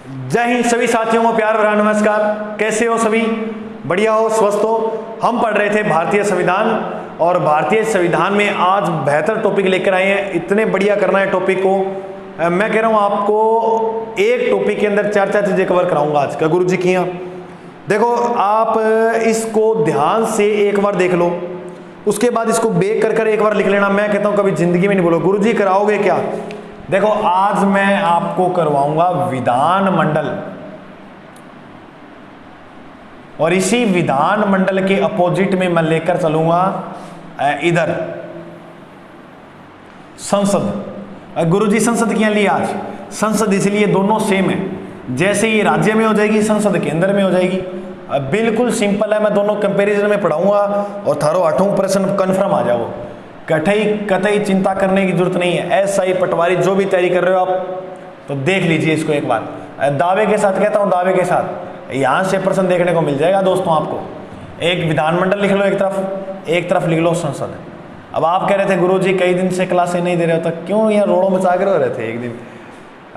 जय हिंद सभी साथियों को प्यार भरा नमस्कार। कैसे हो सभी? बढ़िया हो, स्वस्थ हो? हम पढ़ रहे थे भारतीय संविधान और भारतीय संविधान में आज बेहतर टॉपिक लेकर आए हैं। इतने बढ़िया करना है टॉपिक को। मैं कह रहा हूं आपको एक टॉपिक के अंदर चार चीजें कवर कराऊंगा आज का गुरु जी की। देखो, आप इसको ध्यान से एक बार देख लो, उसके बाद इसको बेक कर एक बार लिख लेना। मैं कहता हूं कभी जिंदगी में नहीं बोलो गुरु जी कराओगे क्या। देखो, आज मैं आपको करवाऊंगा विधान मंडल, और इसी विधान मंडल के अपोजिट में मैं लेकर चलूंगा इधर संसद। गुरुजी संसद क्यों लिया आज? संसद इसलिए दोनों सेम है, जैसे ये राज्य में हो जाएगी संसद केंद्र में हो जाएगी। बिल्कुल सिंपल है, मैं दोनों कंपैरिजन में पढ़ाऊंगा और थारो 8वां प्रश्न कन्फर्म आ जाओ। कतई चिंता करने की जरूरत नहीं है। एसआई पटवारी जो भी तैयारी कर रहे हो आप, तो देख लीजिए इसको एक बार। दावे के साथ कहता हूं, दावे के साथ यहां से प्रश्न देखने को मिल जाएगा दोस्तों आपको। एक विधानमंडल लिख लो एक तरफ लिख लो संसद। अब आप कह रहे थे गुरुजी कई दिन से क्लासें नहीं दे रहे हो, तो क्यों यहाँ रोड़ों मचा कर रहे थे एक दिन?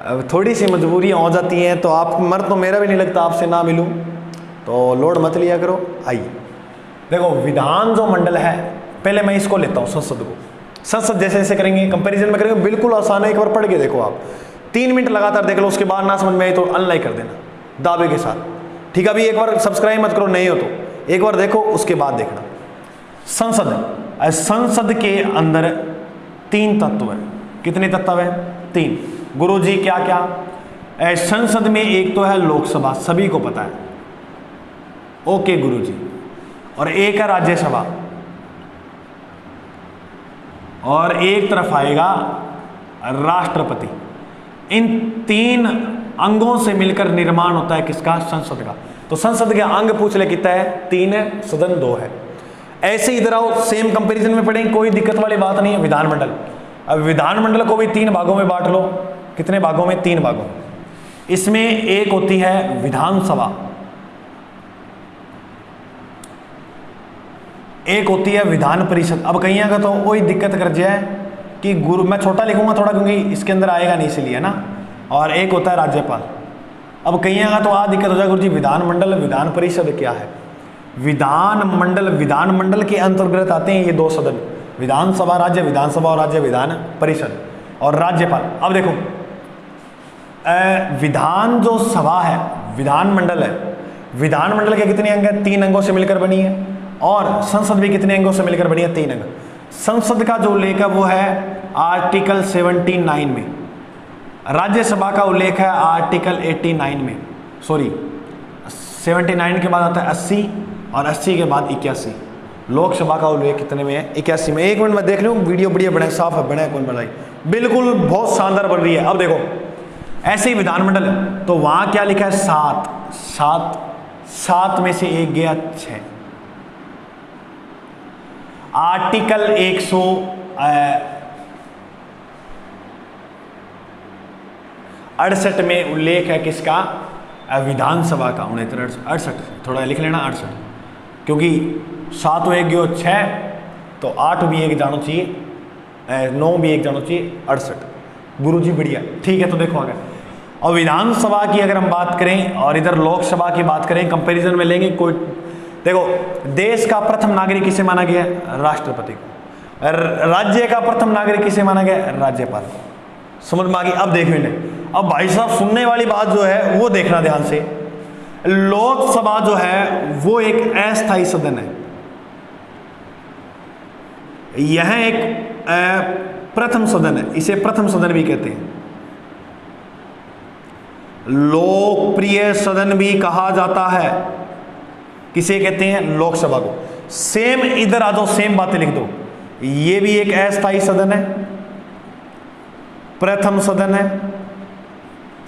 अब थोड़ी सी मजबूरियां हो जाती हैं, तो आप मर तो मेरा भी नहीं लगता आपसे ना मिलूं, तो लोड मत लिया करो। आइए देखो, विधान जो मंडल है, पहले मैं इसको लेता हूं संसद को। संसद जैसे जैसे करेंगे कंपैरिजन में करेंगे, बिल्कुल आसान है। एक बार पढ़ के देखो आप, 3 मिनट लगातार देख लो, उसके बाद ना समझ में आई तो अनलाइक कर देना दावे के साथ। ठीक है, अभी एक बार सब्सक्राइब मत करो, नहीं हो तो एक बार देखो, उसके बाद देखना। संसद के अंदर 3 तत्व है। कितने तत्व है? 3। गुरुजी क्या क्या? संसद में एक तो है लोकसभा, सभी को पता है, ओके गुरुजी। और एक है राज्यसभा, और एक तरफ आएगा राष्ट्रपति। इन 3 अंगों से मिलकर निर्माण होता है किसका? संसद का। तो संसद के अंग पूछ ले कितना है? 3 है, सदन 2 है। ऐसे इधर आओ, सेम कंपैरिजन में पढ़ेंगे, कोई दिक्कत वाली बात नहीं है। विधानमंडल, अब विधानमंडल को भी 3 भागों में बांट लो। कितने भागों में? 3 भागों में। इसमें एक होती है विधानसभा, एक होती है विधान परिषद। अब कहीं का तो वही दिक्कत कर जाए कि गुरु, मैं छोटा लिखूंगा थोड़ा क्योंकि इसके अंदर आएगा नहीं इसलिए ना। और एक होता है राज्यपाल। अब कहीं का तो आ दिक्कत हो जाए गुरु जी विधानमंडल विधान परिषद क्या है? विधानमंडल के अंतर्गत आते हैं ये 2 सदन, विधानसभा राज्य विधानसभा और राज्य विधान परिषद और राज्यपाल। अब देखो, विधान जो सभा है, विधानमंडल है, विधानमंडल के कितने अंग हैं? 3 अंगों से मिलकर बनी है। और संसद भी कितने अंगों से मिलकर बनी है? 3 अंग। संसद का जो उल्लेख है वो है आर्टिकल 79 में। राज्यसभा का उल्लेख है आर्टिकल 89 में, सॉरी 79 के बाद आता है 80 और 80 के बाद 81। लोकसभा का उल्लेख कितने में है? 81 में। 1 मिनट में देख लूँ, वीडियो बढ़िया बने, साफ है, बने कौन बनाई, बिल्कुल बहुत शानदार बन रही है। अब देखो, ऐसे ही विधानमंडल, तो वहां क्या लिखा है? 7 में से 1 गया 6। आर्टिकल 168 में उल्लेख है किसका? विधानसभा का। 68 थोड़ा लिख लेना 68, क्योंकि 7 1 गयो 6, तो 8 भी 1 जानो चाहिए, 9 भी 1 जानो चाहिए, 68। गुरुजी बढ़िया, ठीक है। तो देखो अगर, और विधानसभा की अगर हम बात करें और इधर लोकसभा की बात करें, कंपैरिजन में लेंगे कोई। देखो, देश का प्रथम नागरिक किसे माना गया? राष्ट्रपति को। राज्य का प्रथम नागरिक किसे माना गया? राज्यपाल को। समझ में आ गई? अब देखो इन्हें। अब भाई साहब, सुनने वाली बात जो है वो देखना ध्यान से। लोकसभा जो है वो एक अस्थायी सदन है। यह एक प्रथम सदन है, इसे प्रथम सदन भी कहते हैं, लोकप्रिय सदन भी कहा जाता है। किसे कहते हैं? लोकसभा को। सेम इधर आ जाओ, सेम बातें लिख दो। ये भी एक अस्थायी सदन है, प्रथम सदन है।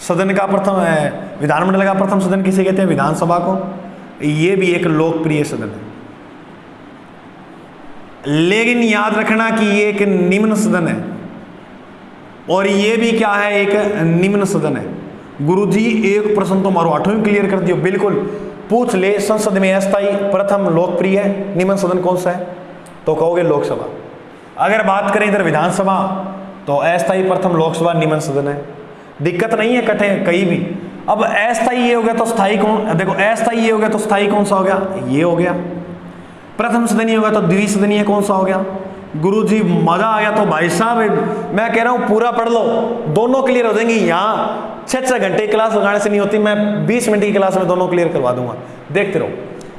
सदन का प्रथम है, विधानमंडल का प्रथम सदन किसे कहते हैं? विधानसभा को। ये भी एक लोकप्रिय सदन है, लेकिन याद रखना कि ये एक निम्न सदन है, और ये भी क्या है? एक निम्न सदन है। गुरुजी एक प्रश्न तो मारो 8वां क्लियर कर दियो, बिल्कुल पूछ ले, संसद में अस्थायी, प्रथम, लोकप्रिय, निम्न सदन कौन सा है? तो कहोगे लोकसभा। अगर बात करें इधर विधानसभा, तो अस्थायी, प्रथम, लोकसभा, निम्न सदन है। दिक्कत नहीं है कटे कहीं भी। अब अस्थाई ये हो गया तो स्थाई कौन, देखो अस्थाई ये हो गया तो स्थाई कौन सा हो गया, ये हो गया। प्रथम सदनीय होगा तो द्विसदनीय कौन सा हो गया। गुरुजी मजा आ गया। तो भाई साहब मैं कह रहा हूं पूरा पढ़ लो, दोनों क्लियर हो जाएंगी। यहाँ 6 घंटे क्लास लगाने से नहीं होती, मैं 20 मिनट की क्लास में दोनों क्लियर करवा दूंगा, देखते रहो।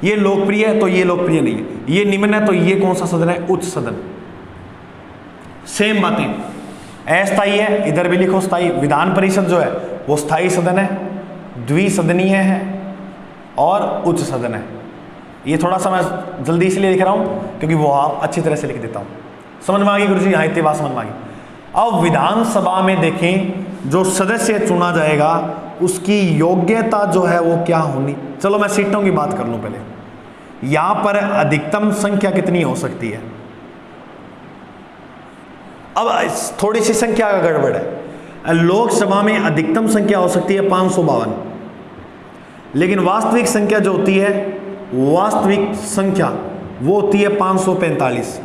ये लोकप्रिय है तो ये लोकप्रिय नहीं है, ये निम्न है तो ये कौन सा सदन है, उच्च सदन। सेम बातें। अस्थाई है, इधर भी लिखो स्थाई। विधान परिषद जो है वो स्थाई सदन है, द्विसदनीय है और उच्च सदन है। ये थोड़ा सा मैं जल्दी इसलिए लिख रहा हूं क्योंकि वो आप अच्छी तरह से लिख देता हूं। समझ में आ गई गुरुजी, यहाँ इतनी बात समझ में आ गई। अब विधानसभा में देखें जो सदस्य चुना जाएगा उसकी योग्यता जो है वो क्या होनी। चलो मैं सीटों की बात कर लूं पहले। यहां पर अधिकतम संख्या कितनी हो सकती है। अब थोड़ी सी संख्या का गड़बड़ है। लोकसभा में अधिकतम संख्या हो सकती है 552, लेकिन वास्तविक संख्या जो होती है, वास्तविक संख्या वो होती है 545।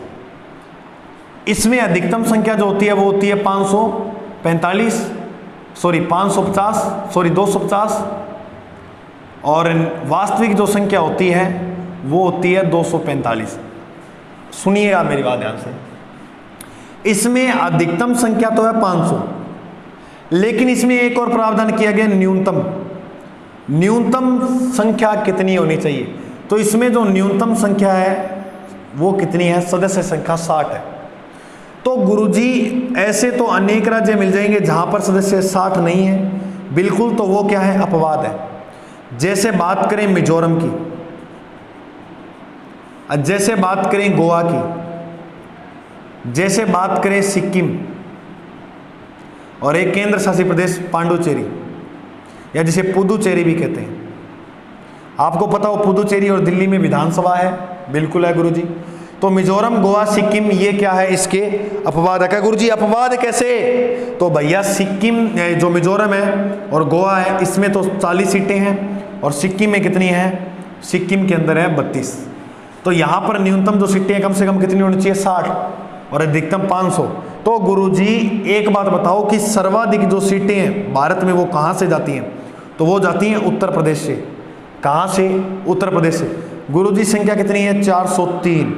इसमें अधिकतम संख्या जो होती है वो होती है 550, और वास्तविक जो संख्या होती है वो होती है 245। सुनिएगा मेरी बात ध्यान से। इसमें अधिकतम संख्या तो है 500, लेकिन इसमें एक और प्रावधान किया गया, न्यूनतम संख्या कितनी होनी चाहिए। तो इसमें जो न्यूनतम संख्या है वो कितनी है, सदस्य संख्या 60 है। तो गुरुजी ऐसे तो अनेक राज्य मिल जाएंगे जहां पर सदस्य 60 नहीं है बिल्कुल, तो वो क्या है, अपवाद है। जैसे बात करें मिजोरम की, जैसे बात करें गोवा की, जैसे बात करें सिक्किम, और एक केंद्र शासित प्रदेश पांडुचेरी, या जिसे पुदुचेरी भी कहते हैं। आपको पता हो पुदुचेरी और दिल्ली में विधानसभा है, बिल्कुल है गुरुजी। तो मिजोरम, गोवा, सिक्किम ये क्या है, इसके अपवाद है। क्या गुरुजी अपवाद कैसे। तो भैया सिक्किम जो मिजोरम है और गोवा है इसमें तो 40 सीटें हैं, और सिक्किम में कितनी है, सिक्किम के अंदर है 32। तो यहाँ पर न्यूनतम जो सीटें हैं कम से कम कितनी होनी चाहिए, 60, और अधिकतम 500। तो गुरुजी एक बात बताओ कि सर्वाधिक जो सीटें हैं भारत में वो कहाँ से जाती हैं। तो वो जाती हैं उत्तर प्रदेश से। कहाँ से, उत्तर प्रदेश से। गुरुजी संख्या कितनी है, 403,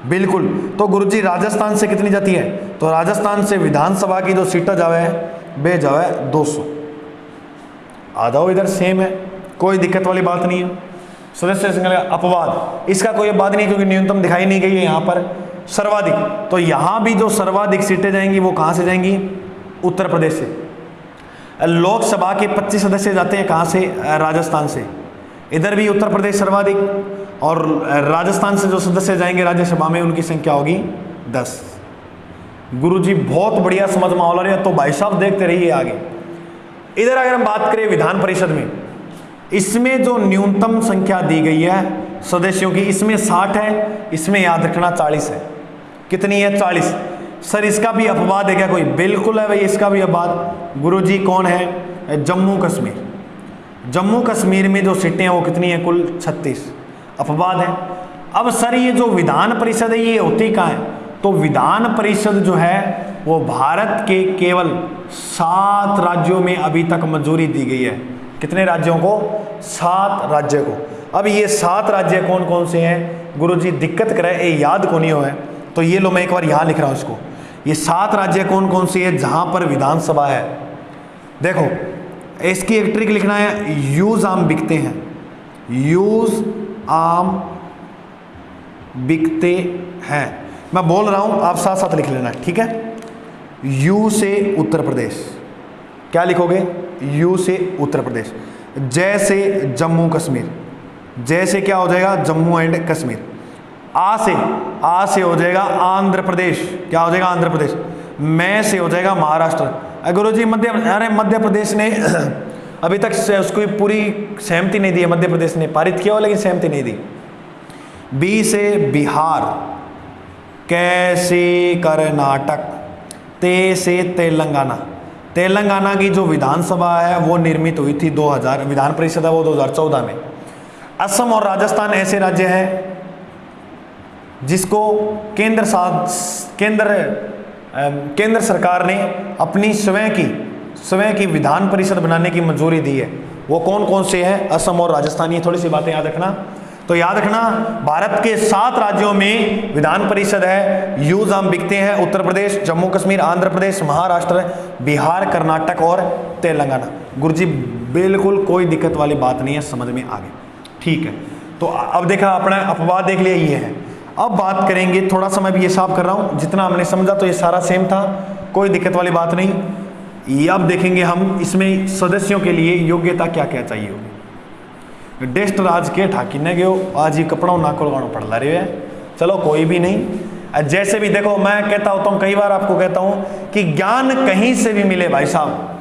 बिल्कुल। तो गुरुजी राजस्थान से कितनी जाती है, तो राजस्थान से विधानसभा की जो सीटें जावे वे जावे 200। आ जाओ इधर, सेम है, कोई दिक्कत वाली बात नहीं है। सदस्य संख्या अपवाद, इसका कोई अपवाद नहीं क्योंकि न्यूनतम दिखाई नहीं गई है यहाँ पर। सर्वाधिक, तो यहाँ भी जो सर्वाधिक सीटें जाएंगी वो कहाँ से जाएंगी, उत्तर प्रदेश से। लोकसभा के 25 सदस्य जाते हैं कहाँ से, राजस्थान से। इधर भी उत्तर प्रदेश सर्वाधिक, और राजस्थान से जो सदस्य जाएंगे राज्यसभा में उनकी संख्या होगी 10। गुरुजी बहुत बढ़िया समझ में आ रही है। तो भाई साहब देखते रहिए आगे। इधर अगर हम बात करें विधान परिषद में, इसमें जो न्यूनतम संख्या दी गई है सदस्यों की, इसमें 60 है, इसमें याद रखना 40 है। कितनी है, 40। सर इसका भी अपवाद है क्या कोई, बिल्कुल है भाई, इसका भी अपवाद। गुरुजी कौन है, जम्मू कश्मीर। जम्मू कश्मीर में जो सीटें हैं वो कितनी है, कुल 36, अपवाद है। अब सर ये जो विधान परिषद है ये होती कहाँ है, तो विधान परिषद जो है वो भारत के केवल 7 राज्यों में अभी तक मंजूरी दी गई है। कितने राज्यों को, 7 राज्य को। अब ये 7 राज्य कौन कौन से हैं गुरुजी, दिक्कत करे ये याद को नहीं हो है, तो ये लो मैं एक बार यहाँ लिख रहा हूँ इसको। ये 7 राज्य कौन कौन से हैं जहाँ पर विधानसभा है। देखो इसकी एक ट्रिक लिखना है, यूज आम बिकते हैं, यूज आम बिकते हैं। मैं बोल रहा हूं आप साथ साथ लिख लेना, ठीक है। यू से उत्तर प्रदेश, क्या लिखोगे, यू से उत्तर प्रदेश। जैसे जम्मू कश्मीर, जैसे क्या हो जाएगा, जम्मू एंड कश्मीर। आ से हो जाएगा आंध्र प्रदेश, क्या हो जाएगा, आंध्र प्रदेश। मैं से हो जाएगा महाराष्ट्र। गुरुजी मध्य प्रदेश ने अभी तक उसको पूरी सहमति नहीं दी है, मध्य प्रदेश ने पारित किया हो लेकिन सहमति नहीं दी। बी से बिहार, कैसे कर्नाटक, ते से तेलंगाना। तेलंगाना की जो विधानसभा है वो निर्मित हुई थी 2000, विधान परिषद है वो 2014 में। असम और राजस्थान ऐसे राज्य हैं जिसको केंद्र सरकार ने अपनी स्वयं की स्वयं की विधान परिषद बनाने की मंजूरी दी है, वो कौन कौन से हैं? असम और राजस्थान। ये थोड़ी सी बातें याद रखना। तो याद रखना, भारत के 7 राज्यों में विधान परिषद है। यूज हम बिकते हैं उत्तर प्रदेश, जम्मू कश्मीर, आंध्र प्रदेश, महाराष्ट्र, बिहार, कर्नाटक और तेलंगाना। गुरुजी बिल्कुल कोई दिक्कत वाली बात नहीं है, समझ में आ गई, ठीक है। तो अब देखा, अपना अपवाद देख लिया, ये है। अब बात करेंगे, थोड़ा सा मैं भी ये साफ कर रहा हूँ, जितना हमने समझा तो ये सारा सेम था, कोई दिक्कत वाली बात नहीं। ये अब देखेंगे हम इसमें सदस्यों के लिए योग्यता क्या क्या चाहिए होगी। डेस्ट राज के ठाकी ने गयो आज ही कपड़ों नाको लगाना पड़ रहे है, चलो कोई भी नहीं। जैसे भी देखो, मैं कहता होता हूँ, कई बार आपको कहता हूँ कि ज्ञान कहीं से भी मिले भाई साहब,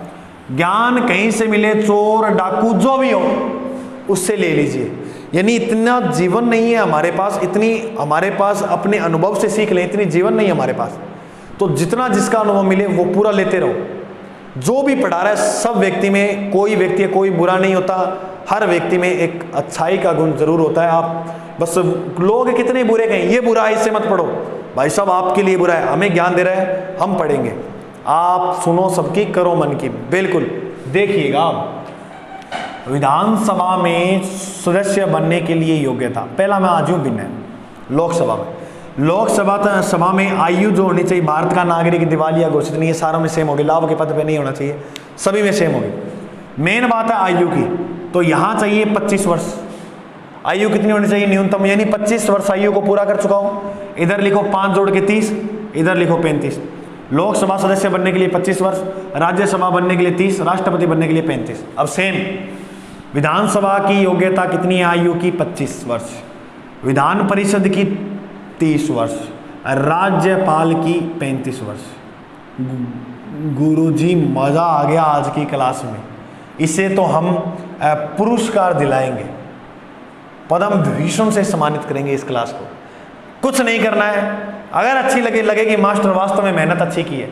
ज्ञान कहीं से मिले, चोर डाकू जो भी हो उससे ले लीजिए। यानी इतना जीवन नहीं है हमारे पास, इतनी हमारे पास अपने अनुभव से सीख लें, इतनी जीवन नहीं है हमारे पास। तो जितना जिसका अनुभव मिले वो पूरा लेते रहो। जो भी पढ़ा रहा है सब व्यक्ति में, कोई व्यक्ति कोई बुरा नहीं होता, हर व्यक्ति में एक अच्छाई का गुण जरूर होता है। आप बस लोग कितने बुरे कहें, ये बुरा है इससे मत पढ़ो, भाई साहब आपके लिए बुरा है, हमें ज्ञान दे रहा है, हम पढ़ेंगे। आप सुनो सबकी, करो मन की। बिल्कुल देखिएगा, विधानसभा में सदस्य बनने के लिए योग्यता, पहला मैं आज हूँ भिन्न लोकसभा में। लोकसभा सभा में आयु जो होनी चाहिए, भारत का नागरिक दिवालिया घोषित नहीं है, सारों में सेम होगी, लाभ के पद पे नहीं होना चाहिए, सभी में सेम होगी। मेन बात है आयु की, तो यहाँ चाहिए 25 वर्ष आयु कितनी होनी चाहिए न्यूनतम, यानी 25 वर्ष आयु को पूरा कर चुका हूँ। इधर लिखो 5 जोड़ के 30, इधर लिखो 35। लोकसभा सदस्य बनने के लिए 25 वर्ष, राज्यसभा बनने के लिए 30, राष्ट्रपति बनने के लिए 35। अब सेम विधानसभा की योग्यता कितनी है आयु की? 25 वर्ष, विधान परिषद की 30 वर्ष, राज्यपाल की 35 वर्ष। गुरुजी मजा आ गया आज की क्लास में, इसे तो हम पुरस्कार दिलाएंगे, पद्म विभूषण से सम्मानित करेंगे इस क्लास को। कुछ नहीं करना है, अगर अच्छी लगेगी मास्टर वास्तव में मेहनत अच्छी की है,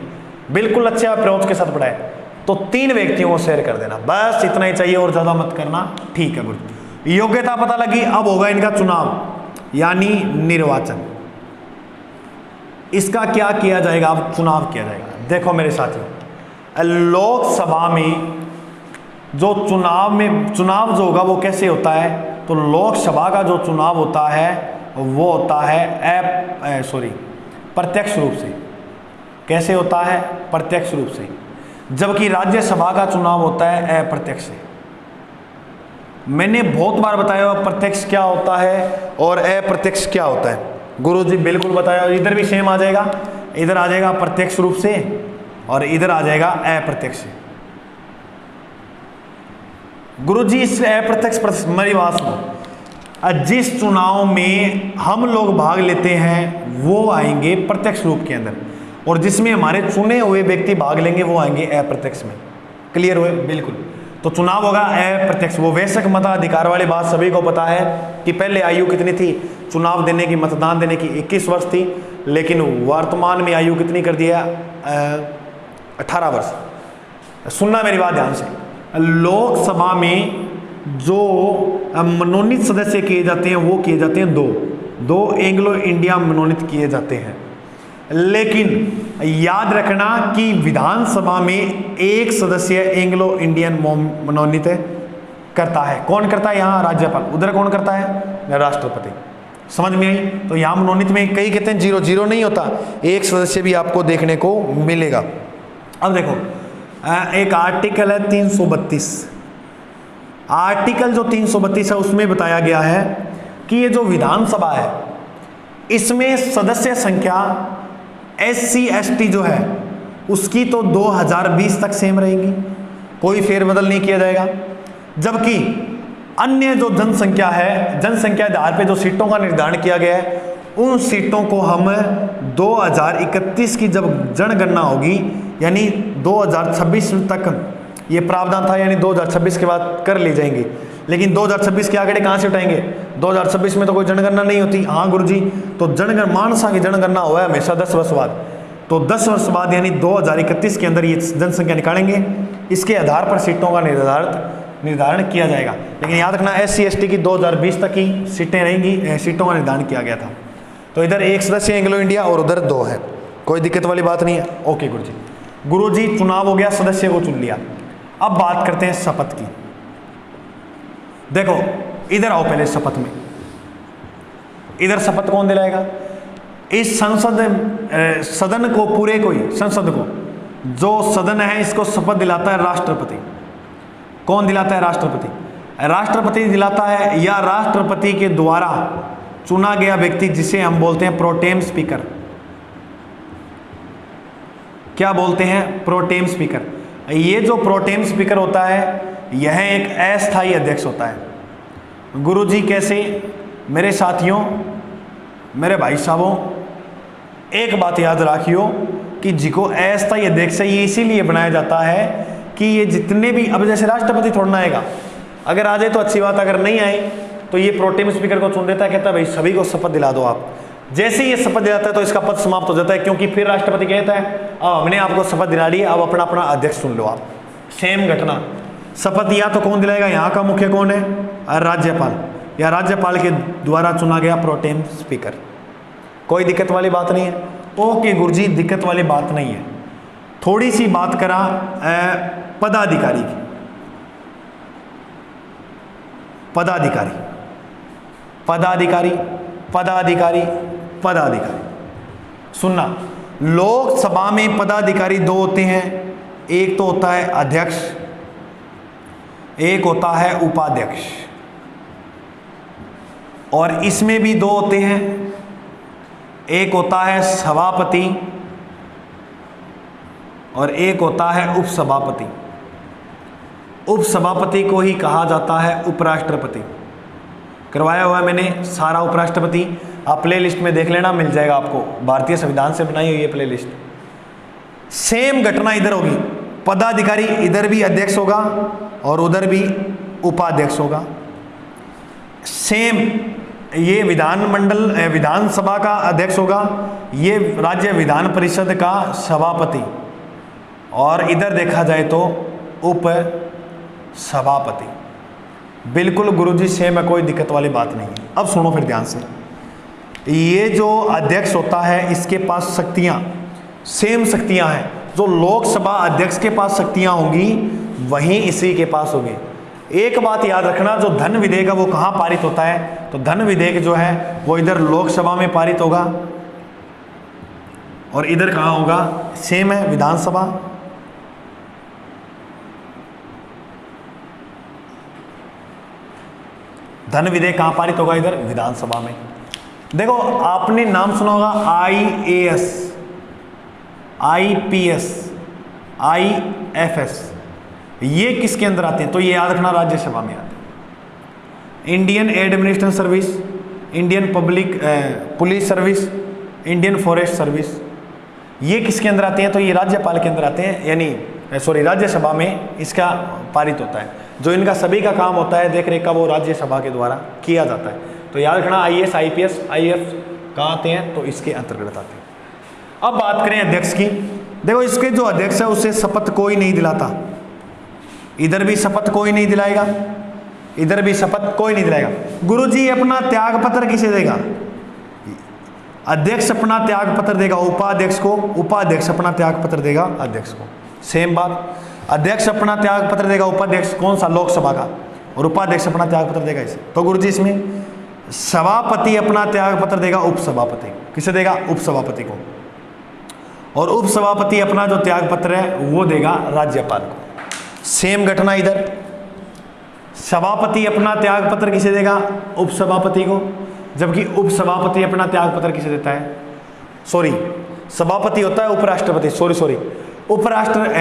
बिल्कुल अच्छे अप्रोच के साथ पढ़ाए, तो 3 व्यक्तियों को शेयर कर देना, बस इतना ही चाहिए और ज्यादा मत करना, ठीक है गुरु। योग्यता पता लगी, अब होगा इनका चुनाव यानी निर्वाचन। इसका क्या किया जाएगा? अब चुनाव किया जाएगा। देखो मेरे साथियों, लोकसभा में जो चुनाव जो होगा वो कैसे होता है? तो लोकसभा का जो चुनाव होता है वो होता है प्रत्यक्ष रूप से। कैसे होता है? प्रत्यक्ष रूप से। जबकि राज्यसभा का चुनाव होता है अप्रत्यक्ष से। मैंने बहुत बार बताया प्रत्यक्ष क्या होता है और अप्रत्यक्ष क्या होता है। गुरुजी बिल्कुल बताया, इधर भी सेम आ जाएगा, इधर आ जाएगा प्रत्यक्ष रूप से और इधर आ जाएगा अप्रत्यक्ष से। गुरुजी इस अप्रत्यक्ष मेरी बात सुनो, जिस चुनाव में हम लोग भाग लेते हैं वो आएंगे प्रत्यक्ष रूप के अंदर, और जिसमें हमारे चुने हुए व्यक्ति भाग लेंगे वो आएंगे अप्रत्यक्ष में। क्लियर हुए? बिल्कुल। तो चुनाव होगा अप्रत्यक्ष। वो वयस्क मताधिकार वाली बात सभी को पता है कि पहले आयु कितनी थी चुनाव देने की, मतदान देने की? 21 वर्ष थी, लेकिन वर्तमान में आयु कितनी कर दिया? 18 वर्ष। सुनना मेरी बात ध्यान से, लोकसभा में जो मनोनीत सदस्य किए जाते हैं वो किए जाते हैं दो एंग्लो इंडिया मनोनीत किए जाते हैं। लेकिन याद रखना कि विधानसभा में एक सदस्य एंग्लो इंडियन मनोनीत करता है। कौन करता है? यहाँ राज्यपाल। उधर कौन करता है? राष्ट्रपति। समझ में आई? तो यहाँ मनोनीत में कई कहते हैं 0 नहीं होता, एक सदस्य भी आपको देखने को मिलेगा। अब देखो, एक आर्टिकल है 332। आर्टिकल जो 332 है उसमें बताया गया है कि ये जो विधानसभा है इसमें सदस्य संख्या SC ST जो है उसकी तो 2020 तक सेम रहेगी, कोई फेरबदल नहीं किया जाएगा। जबकि अन्य जो जनसंख्या है, जनसंख्या आधार पे जो सीटों का निर्धारण किया गया है, उन सीटों को हम 2031 की जब जनगणना होगी यानी 2026 तक ये प्रावधान था, यानी 2026 के बाद कर ली जाएंगी। लेकिन 2026 के आंकड़े कहाँ से उठाएंगे? 2026 में तो कोई जनगणना नहीं होती। हाँ गुरुजी, तो जनगणना की जनगणना हुआ है हमेशा 10 वर्ष बाद, तो 10 वर्ष बाद यानी 2031 के अंदर ये जनसंख्या निकालेंगे, इसके आधार पर सीटों का निर्धारण किया जाएगा। लेकिन याद रखना SC ST की 2020 तक की सीटें रहेंगी, सीटों का निर्धारण किया गया था। तो इधर एक सदस्य एंग्लो इंडिया और उधर 2 है, कोई दिक्कत वाली बात नहीं है। ओके गुरुजी, गुरुजी चुनाव हो गया, सदस्य को चुन लिया। अब बात करते हैं शपथ की। देखो इधर आओ पहले शपथ में, इधर शपथ कौन दिलाएगा? इस सदन को, पूरे को ही, संसद को, जो सदन है इसको शपथ दिलाता है राष्ट्रपति। कौन दिलाता है? राष्ट्रपति। राष्ट्रपति दिलाता है, या राष्ट्रपति के द्वारा चुना गया व्यक्ति जिसे हम बोलते हैं प्रोटेम स्पीकर। क्या बोलते हैं? Protem speaker. ये जो प्रोटेम स्पीकर होता है यह एक अस्थायी अध्यक्ष होता है। गुरुजी कैसे? मेरे साथियों, मेरे भाई साहबों, एक बात याद रखियो कि जिको अस्थायी अध्यक्ष है ये इसीलिए बनाया जाता है कि ये जितने भी, अब जैसे राष्ट्रपति थोड़ा ना आएगा, अगर आ जाए तो अच्छी बात, अगर नहीं आए तो ये प्रोटेम स्पीकर को चुन देता है, कहता है भाई सभी को शपथ दिला दो आप। जैसे ही ये शपथ दिलाता है तो इसका पद समाप्त हो जाता है, क्योंकि फिर राष्ट्रपति कहता है अब हमने आपको शपथ दिला ली, अब अपना अपना अध्यक्ष चुन लो आप। सेम घटना, शपथ या तो कौन दिलाएगा? यहाँ का मुख्य कौन है? राज्यपाल, या राज्यपाल के द्वारा चुना गया प्रोटेम स्पीकर। कोई दिक्कत वाली बात नहीं है। ओके गुरुजी, दिक्कत वाली बात नहीं है। थोड़ी सी बात करा पदाधिकारी की। पदाधिकारी, पदाधिकारी, पदाधिकारी, पदाधिकारी। सुनना, लोकसभा में पदाधिकारी दो होते हैं, एक तो होता है अध्यक्ष, एक होता है उपाध्यक्ष। और इसमें भी दो होते हैं, एक होता है सभापति और एक होता है उपसभापति। उपसभापति को ही कहा जाता है उपराष्ट्रपति। करवाया हुआ है मैंने सारा उपराष्ट्रपति, आप प्ले लिस्ट में देख लेना, मिल जाएगा आपको। भारतीय संविधान से बनाई हुई है प्ले लिस्ट। सेम घटना इधर होगी, पदाधिकारी इधर भी अध्यक्ष होगा और उधर भी उपाध्यक्ष होगा। सेम, ये विधानमंडल विधानसभा का अध्यक्ष होगा, ये राज्य विधान परिषद का सभापति, और इधर देखा जाए तो उप सभापति। बिल्कुल गुरुजी सेम है, कोई दिक्कत वाली बात नहीं है। अब सुनो फिर ध्यान से, ये जो अध्यक्ष होता है इसके पास शक्तियां, सेम शक्तियां हैं। जो लोकसभा अध्यक्ष के पास शक्तियां होंगी वहीं इसी के पास होगी। एक बात याद रखना, जो धन विधेयक है वो कहाँ पारित होता है? तो धन विधेयक जो है वो इधर लोकसभा में पारित होगा और इधर कहाँ होगा? सेम है, विधानसभा। धन विधेयक कहाँ पारित होगा? इधर विधानसभा में। देखो आपने नाम सुना होगा IAS, IPS, IFS, ये किसके अंदर आते हैं? तो ये याद रखना, राज्यसभा में आते हैं। Indian administration service, Indian public police service, Indian forest service, ये किसके अंदर आते हैं? तो ये राज्यपाल के अंदर आते हैं, यानी सॉरी राज्यसभा में इसका पारित होता है। जो इनका सभी का काम होता है देख रेख का, वो राज्यसभा के द्वारा किया जाता है। तो याद रखना IAS, IPS, IF कहाँ आते हैं? तो इसके अंतर्गत आते हैं। अब बात करें अध्यक्ष की। देखो इसके जो अध्यक्ष है उससे शपथ कोई नहीं दिलाता, इधर भी शपथ कोई नहीं दिलाएगा, इधर भी शपथ कोई नहीं दिलाएगा। गुरुजी अपना त्याग पत्र किसे देगा? अध्यक्ष अपना त्याग पत्र देगा उपाध्यक्ष को, उपाध्यक्ष अपना त्याग पत्र देगा अध्यक्ष को। सेम बात, अध्यक्ष अपना त्याग पत्र देगा उपाध्यक्ष, कौन सा? लोकसभा का, और उपाध्यक्ष अपना त्याग पत्र देगा इसे। तो गुरुजी इसमें सभापति अपना त्याग पत्र देगा उपसभापति, किसे देगा? उपसभापति को, और उपसभापति अपना जो त्याग पत्र है वो देगा राज्यपाल को। सेम घटना इधर, सभापति अपना त्याग पत्र किसे देगा? उपसभापति को, जबकि उपसभापति अपना त्याग पत्र किसे देता है? सॉरी, सभापति होता है उपराष्ट्रपति, सॉरी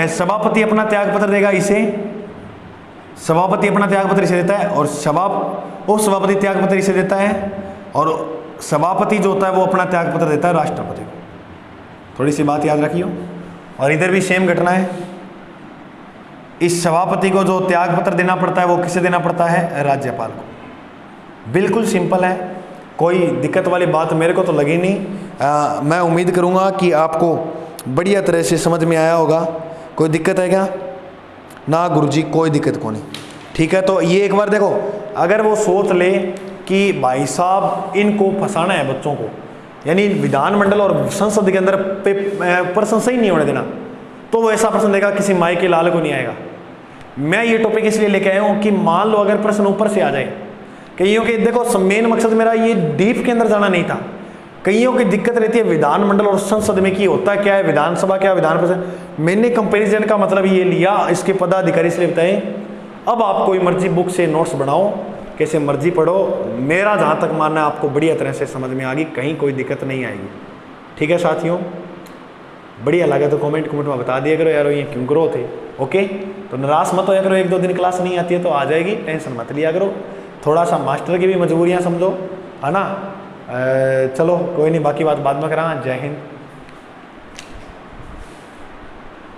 सभापति अपना त्याग पत्र देगा इसे, सभापति अपना त्याग पत्र इसे देता है, और उपसभापति त्याग पत्र इसे देता है, और सभापति जो होता है वो अपना त्याग पत्र देता है राष्ट्रपति को। थोड़ी सी बात याद रखियो। और इधर भी सेम घटना है, इस सभापति को जो त्याग पत्र देना पड़ता है वो किसे देना पड़ता है? राज्यपाल को। बिल्कुल सिंपल है, कोई दिक्कत वाली बात मेरे को तो लगी नहीं। मैं उम्मीद करूँगा कि आपको बढ़िया तरह से समझ में आया होगा। कोई दिक्कत है क्या? ना गुरुजी कोई दिक्कत को नहीं। ठीक है, तो ये एक बार देखो, अगर वो सोच ले कि भाई साहब इनको फंसाना है बच्चों को, यानी विधानमंडल और संसद के अंदर प्रशंसा ही नहीं होने देना, तो वो ऐसा प्रश्न देगा किसी माई के लाल को नहीं आएगा। मैं ये टॉपिक इसलिए लेके आया हूँ कि मान लो अगर प्रश्न ऊपर से आ जाए, कईयों के देखो मेन मकसद मेरा ये डीप के अंदर जाना नहीं था। कईयों की दिक्कत रहती है विधानमंडल और संसद में कि होता क्या है, विधानसभा क्या, विधान परिषद। मैंने कंपैरिजन का मतलब ये लिया, इसके पदाधिकारी इसलिए बताए। अब आप कोई मर्जी बुक से नोट्स बनाओ, कैसे मर्जी पढ़ो, मेरा जहाँ तक मानना है आपको बढ़िया तरह से समझ में आ गई, कहीं कोई दिक्कत नहीं आएगी। ठीक है साथियों, बढ़िया लगा तो कमेंट में बता दिया करो यार ये क्यों करो थे। ओके, तो निराश मत होया करो, 1-2 दिन क्लास नहीं आती है तो आ जाएगी, टेंशन मत लिया करो। थोड़ा सा मास्टर की भी मजबूरियाँ समझो, है ना। चलो कोई नहीं, बाकी बात बाद में करा। जय हिंद।